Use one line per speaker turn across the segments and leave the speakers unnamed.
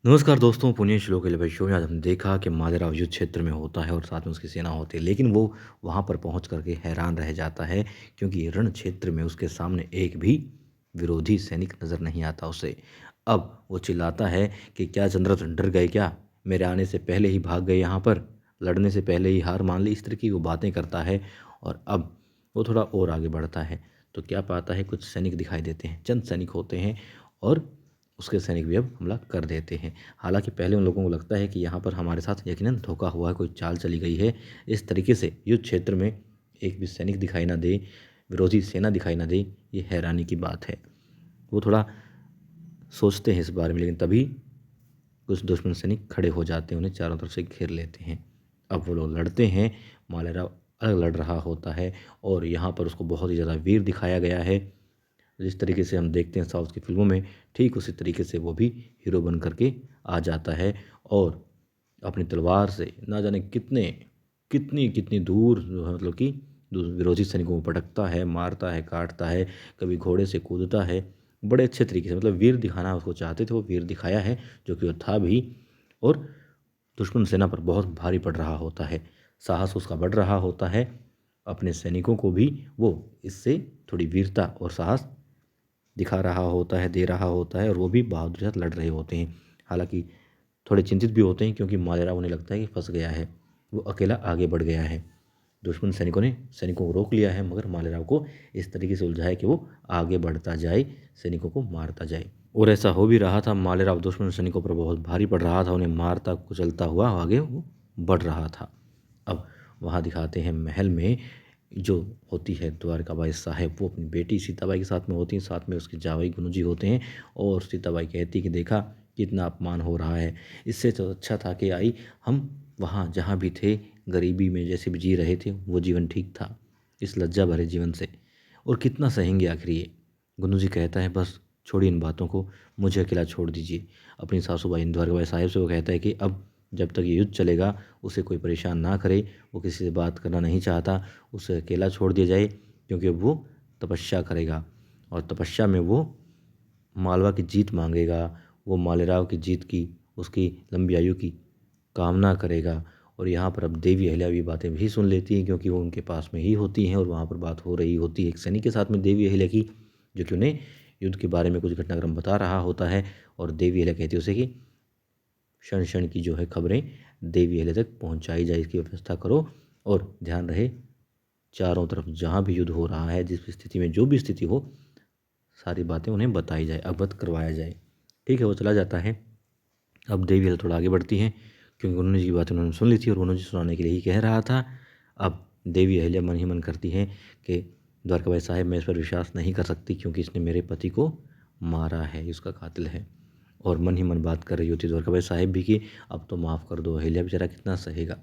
नमस्कार दोस्तों, पुण्य श्लोक के लिए शो में आज हमने देखा कि मालेराव युद्ध क्षेत्र में होता है और साथ में उसकी सेना होती है, लेकिन वो वहाँ पर पहुँच करके हैरान रह जाता है क्योंकि रण क्षेत्र में उसके सामने एक भी विरोधी सैनिक नज़र नहीं आता उसे। अब वो चिल्लाता है कि क्या चंद्ररथ डर गए क्या? मेरे आने से पहले ही भाग गए यहाँ पर, लड़ने से पहले ही हार मान ली, इस तरह की वो बातें करता है। और अब वो थोड़ा और आगे बढ़ता है तो क्या पाता है, कुछ सैनिक दिखाई देते हैं, चंद सैनिक होते हैं और उसके सैनिक भी अब हमला कर देते हैं। हालाँकि पहले उन लोगों को लगता है कि यहाँ पर हमारे साथ यकीनन धोखा हुआ है, कोई चाल चली गई है। इस तरीके से युद्ध क्षेत्र में एक भी सैनिक दिखाई ना दे, विरोधी सेना दिखाई ना दे, ये हैरानी की बात है। वो थोड़ा सोचते हैं इस बारे में, लेकिन तभी कुछ दुश्मन सैनिक खड़े हो जाते हैं, उन्हें चारों तरफ से घेर लेते हैं। अब वो लोग लड़ते हैं, मालेराव अलग लड़ रहा होता है और यहाँ पर उसको बहुत ही ज़्यादा वीर दिखाया गया है। जिस तरीके से हम देखते हैं साउथ की फ़िल्मों में, ठीक उसी तरीके से वो भी हीरो बन कर के आ जाता है और अपनी तलवार से ना जाने कितनी दूर जो है, मतलब कि विरोधी सैनिकों को पटकता है, मारता है, काटता है, कभी घोड़े से कूदता है। बड़े अच्छे तरीके से, मतलब वीर दिखाना उसको चाहते थे, वो वीर दिखाया है, जो कि वो था भी। और दुश्मन सेना पर बहुत भारी पड़ रहा होता है, साहस उसका बढ़ रहा होता है। अपने सैनिकों को भी वो इससे थोड़ी वीरता और साहस दिखा रहा होता है, दे रहा होता है, और वो भी बहादुरी के साथ लड़ रहे होते हैं। हालाँकि थोड़े चिंतित भी होते हैं क्योंकि मालेराव उन्हें लगता है कि फँस गया है, वो अकेला आगे बढ़ गया है। दुश्मन सैनिकों ने सैनिकों को रोक लिया है, मगर मालेराव को इस तरीके से उलझाया कि वो आगे बढ़ता जाए, सैनिकों को मारता जाए। और ऐसा हो भी रहा था, मालेराव दुश्मन सैनिकों पर बहुत भारी पड़ रहा था, उन्हें मारता कुचलता हुआ आगे वो बढ़ रहा था। अब वहाँ दिखाते हैं महल में जो होती है द्वारकाबाई साहेब, वो अपनी बेटी सीताबाई के साथ में होती हैं, साथ में उसके जावई गुरु जी होते हैं। और सीताबाई कहती कि देखा कितना अपमान हो रहा है, इससे तो अच्छा था कि आई हम वहाँ जहाँ भी थे गरीबी में जैसे भी जी रहे थे, वो जीवन ठीक था इस लज्जा भरे जीवन से, और कितना सहेंगे आखिर ये। गुरु जी कहता है बस छोड़िए इन बातों को, मुझे अकेला छोड़ दीजिए। अपनी सासूबाई द्वारकाबाई साहेब से वो कहता है कि अब जब तक ये युद्ध चलेगा उसे कोई परेशान ना करे, वो किसी से बात करना नहीं चाहता, उसे अकेला छोड़ दिया जाए, क्योंकि वो तपस्या करेगा और तपस्या में वो मालवा की जीत मांगेगा, वो मालेराव की जीत की, उसकी लंबी आयु की कामना करेगा। और यहाँ पर अब देवी अहिल्या भी बातें भी सुन लेती हैं, क्योंकि वो उनके पास में ही होती हैं और वहाँ पर बात हो रही होती है एक सैनिक के साथ में देवी अहिल्या की, जो कि उन्हें युद्ध के बारे में कुछ घटनाक्रम बता रहा होता है। और देवी अहिल्या कहती है उसे कि क्षण क्षण की जो है खबरें देवी अहिल्या तक पहुँचाई जाए, इसकी व्यवस्था करो, और ध्यान रहे चारों तरफ जहाँ भी युद्ध हो रहा है, जिस भी स्थिति में जो भी स्थिति हो, सारी बातें उन्हें बताई जाए, अवगत करवाया जाए। ठीक है, वो चला जाता है। अब देवी अहिल्या थोड़ा आगे बढ़ती हैं, क्योंकि उन्होंने जी बातें उन्होंने सुन ली थी और उन्होंने जी सुनाने के लिए ही कह रहा था। अब देवी अहिल्या मन ही मन करती हैं कि द्वारकाबाई साहेब, मैं इस पर विश्वास नहीं कर सकती, क्योंकि इसने मेरे पति को मारा है, ये उसका कातिल है। और मन ही मन बात कर रही होती द्वारकाबाई साहेब भी कि अब तो माफ़ कर दो, अहिल्या बेचारा कितना सहेगा।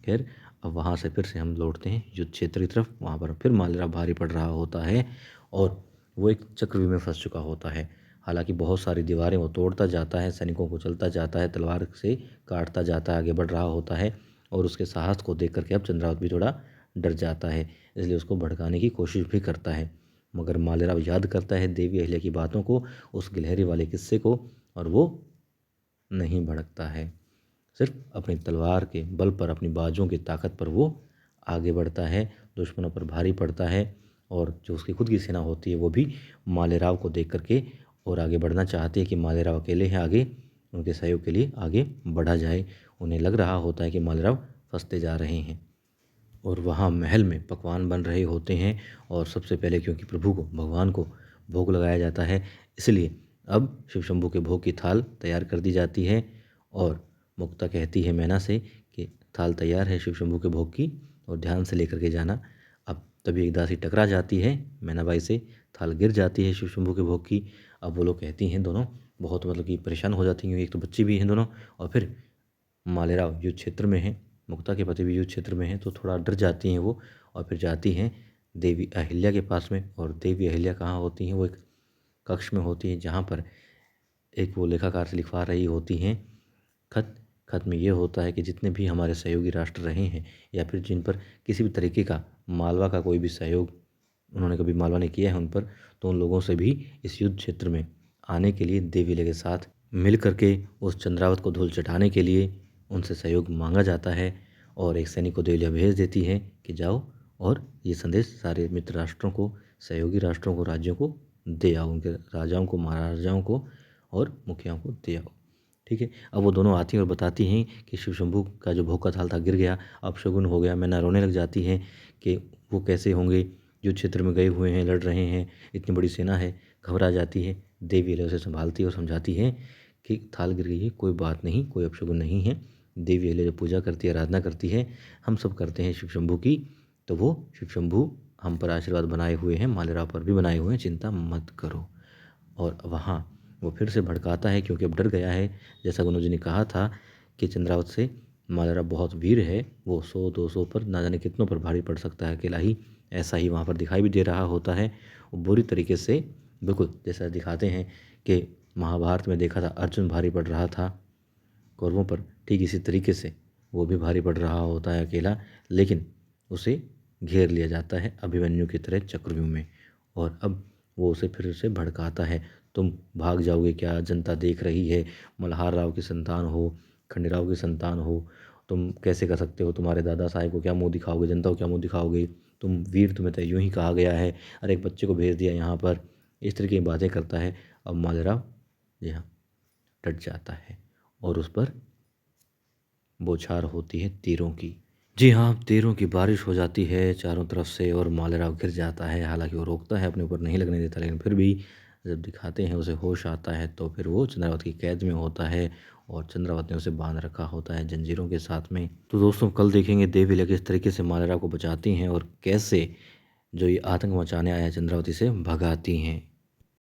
खैर, अब वहाँ से फिर से हम लौटते हैं युद्ध क्षेत्र की तरफ। वहाँ पर फिर मालेराव भारी पड़ रहा होता है और वो एक चक्रव्यूह में फंस चुका होता है। हालांकि बहुत सारी दीवारें वो तोड़ता जाता है, सैनिकों को चलता जाता है, तलवार से काटता जाता है, आगे बढ़ रहा होता है। और उसके साहस को देख करके अब चंद्रावत भी थोड़ा डर जाता है, इसलिए उसको भड़काने की कोशिश भी करता है। मगर मालेराव याद करता है देवी अहिल्या की बातों को, उस गिलहरी वाले किस्से को, और वो नहीं भड़कता है। सिर्फ अपनी तलवार के बल पर, अपनी बाजुओं की ताकत पर वो आगे बढ़ता है, दुश्मनों पर भारी पड़ता है। और जो उसकी खुद की सेना होती है वो भी मालेराव को देख करके और आगे बढ़ना चाहती है कि मालेराव अकेले हैं आगे, उनके सहयोग के लिए आगे बढ़ा जाए। उन्हें लग रहा होता है कि मालेराव फंसते जा रहे हैं। और वहाँ महल में पकवान बन रहे होते हैं, और सबसे पहले क्योंकि प्रभु को, भगवान को भोग लगाया जाता है, इसलिए अब शिव शंभू के भोग की थाल तैयार कर दी जाती है। और मुक्ता कहती है मैना से कि थाल तैयार है शिव शंभू के भोग की, और ध्यान से लेकर के जाना। अब तभी एक दासी टकरा जाती है मैनाबाई से, थाल गिर जाती है शिव शंभू के भोग की। अब वो लोग कहती हैं दोनों, बहुत मतलब कि परेशान हो जाती हैं, एक तो बच्ची भी हैं दोनों, और फिर मालेराव युद्ध क्षेत्र में हैं, मुक्ता के पति भी युद्ध क्षेत्र में हैं, तो थोड़ा डर जाती हैं वो। और फिर जाती हैं देवी अहिल्या के पास में। और देवी अहिल्या कहाँ होती हैं, वो एक कक्ष में होती हैं, जहाँ पर एक वो लेखाकार से लिखवा रही होती हैं खत। खत में ये होता है कि जितने भी हमारे सहयोगी राष्ट्र रहे हैं, या फिर जिन पर किसी भी तरीके का मालवा का कोई भी सहयोग उन्होंने कभी मालवा ने किया है उन पर, तो उन लोगों से भी इस युद्ध क्षेत्र में आने के लिए देवी अहिल्या के साथ मिल करके उस चंद्रावत को धूल चटाने के लिए उनसे सहयोग मांगा जाता है और एक सैनिक को देवलिया भेज देती है कि जाओ और ये संदेश सारे मित्र राष्ट्रों को, सहयोगी राष्ट्रों को, राज्यों को दे आओ, उनके राजाओं को, महाराजाओं को और मुखियाओं को दे आओ। ठीक है। अब वो दोनों आती हैं और बताती हैं कि शिव शंभू का जो भोग का थाल था गिर गया, अपशगुन हो गया। मैना रोने लग जाती हैं कि वो कैसे होंगे, युद्ध क्षेत्र में गए हुए हैं, लड़ रहे हैं, इतनी बड़ी सेना है, घबरा जाती है। देवी अहल्या उसे संभालती है और समझाती है कि थाल गिर गई है, कोई बात नहीं, कोई अपशगुन नहीं है। देवी अहल्या जब पूजा करती है, आराधना करती है, हम सब करते हैं शिव शंभू की, तो वो शिव शंभू हम पर आशीर्वाद बनाए हुए हैं, मालेराव पर भी बनाए हुए हैं, चिंता मत करो। और वहाँ वो फिर से भड़काता है क्योंकि अब डर गया है। जैसा गुरु जी ने कहा था कि चंद्रावत से मालेराव बहुत वीर है, वो 100-200 पर ना जाने कितनों पर भारी पड़ सकता है अकेला ही। ऐसा ही वहाँ पर दिखाई भी दे रहा होता है। वो बुरी तरीके से बिल्कुल जैसा दिखाते हैं कि महाभारत में देखा था अर्जुन भारी पड़ रहा था कौरवों पर, ठीक इसी तरीके से वो भी भारी पड़ रहा होता है अकेला, लेकिन उसे घेर लिया जाता है अभिमन्यु की तरह चक्रव्यूह में। और अब वो उसे फिर से भड़काता है, तुम भाग जाओगे क्या, जनता देख रही है, मल्हार राव की संतान हो, खंडेराव की संतान हो, तुम कैसे कर सकते हो, तुम्हारे दादा साहेब को क्या मुँह दिखाओगे, जनता को क्या मुँह दिखाओगे, तुम वीर, तुम्हें तो यूँ ही कहा गया है, अरे एक बच्चे को भेज दिया यहाँ पर। इस तरह की बातें करता है। अब मालेराव जी हाँ डट जाता है और उस पर बौछार होती है तीरों की। जी हाँ, तीरों की बारिश हो जाती है चारों तरफ से और मालेराव गिर जाता है। हालांकि वो रोकता है, अपने ऊपर नहीं लगने देता, लेकिन फिर भी जब दिखाते हैं उसे होश आता है तो फिर वो चंद्रावत की कैद में होता है और चंद्रावत ने उसे बांध रखा होता है जंजीरों के साथ में। तो दोस्तों कल देखेंगे देवी अहल्या किस तरीके से मालेराव को बचाती हैं और कैसे जो ये आतंक मचाने आया चंद्रावती से भगाती हैं।